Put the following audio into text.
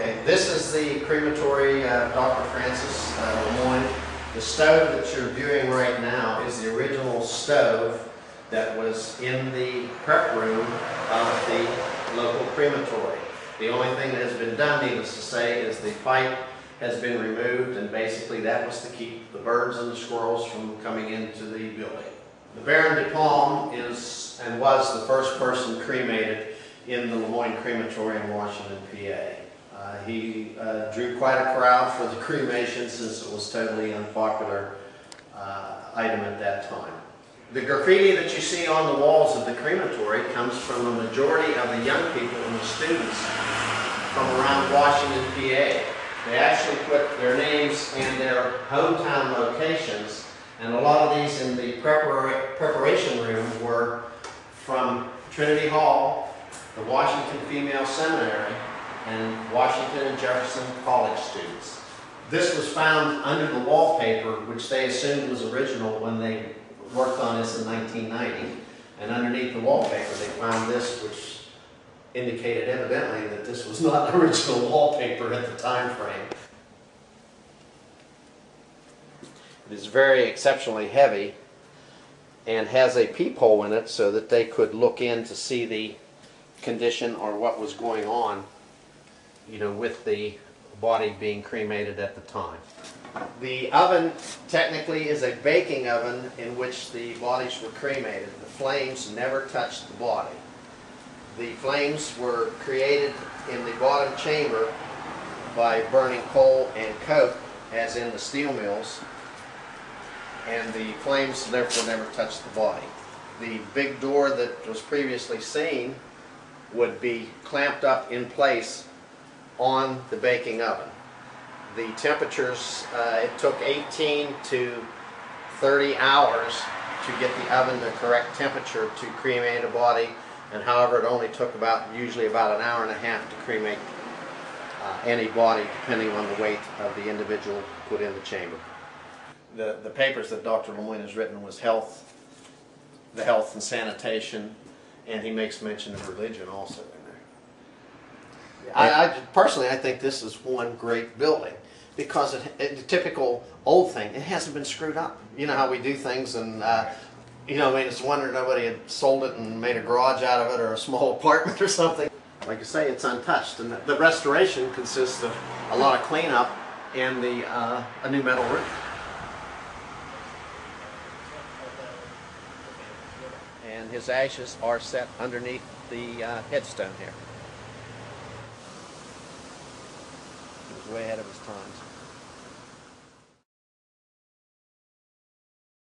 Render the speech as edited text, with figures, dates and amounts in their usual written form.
Okay, this is the crematory, Dr. Francis LeMoyne. The stove that you're viewing right now is the original stove that was in the prep room of the local crematory. The only thing that has been done, needless to say, is the pipe has been removed, and basically that was to keep the birds and the squirrels from coming into the building. The Baron de Palm is and was the first person cremated in the LeMoyne Crematory in Washington, PA. He drew quite a crowd for the cremation since it was a totally unpopular item at that time. The graffiti that you see on the walls of the crematory comes from a majority of the young people and the students from around Washington, PA. They actually put their names and their hometown locations, and a lot of these in the preparation room were from Trinity Hall, the Washington Female Seminary, and Washington and Jefferson College students. This was found under the wallpaper, which they assumed was original when they worked on this in 1990. And underneath the wallpaper they found this, which indicated evidently that this was not original wallpaper at the time frame. It is very exceptionally heavy and has a peephole in it so that they could look in to see the condition or what was going on, you know, with the body being cremated at the time. The oven technically is a baking oven in which the bodies were cremated. The flames never touched the body. The flames were created in the bottom chamber by burning coal and coke, as in the steel mills, and the flames therefore never touched the body. The big door that was previously seen would be clamped up in place on the baking oven. The temperatures, it took 18 to 30 hours to get the oven the correct temperature to cremate a body, and however it only took usually about an hour and a half to cremate any body, depending on the weight of the individual put in the chamber. The papers that Dr. LeMoyne has written was the health and sanitation, and he makes mention of religion also in there. Personally, I think this is one great building because the typical old thing, it hasn't been screwed up. You know how we do things, and you know, I mean, it's a wonder nobody had sold it and made a garage out of it or a small apartment or something. Like I say, it's untouched, and the restoration consists of a lot of cleanup and a new metal roof. And his ashes are set underneath the headstone here. He was way ahead of his times.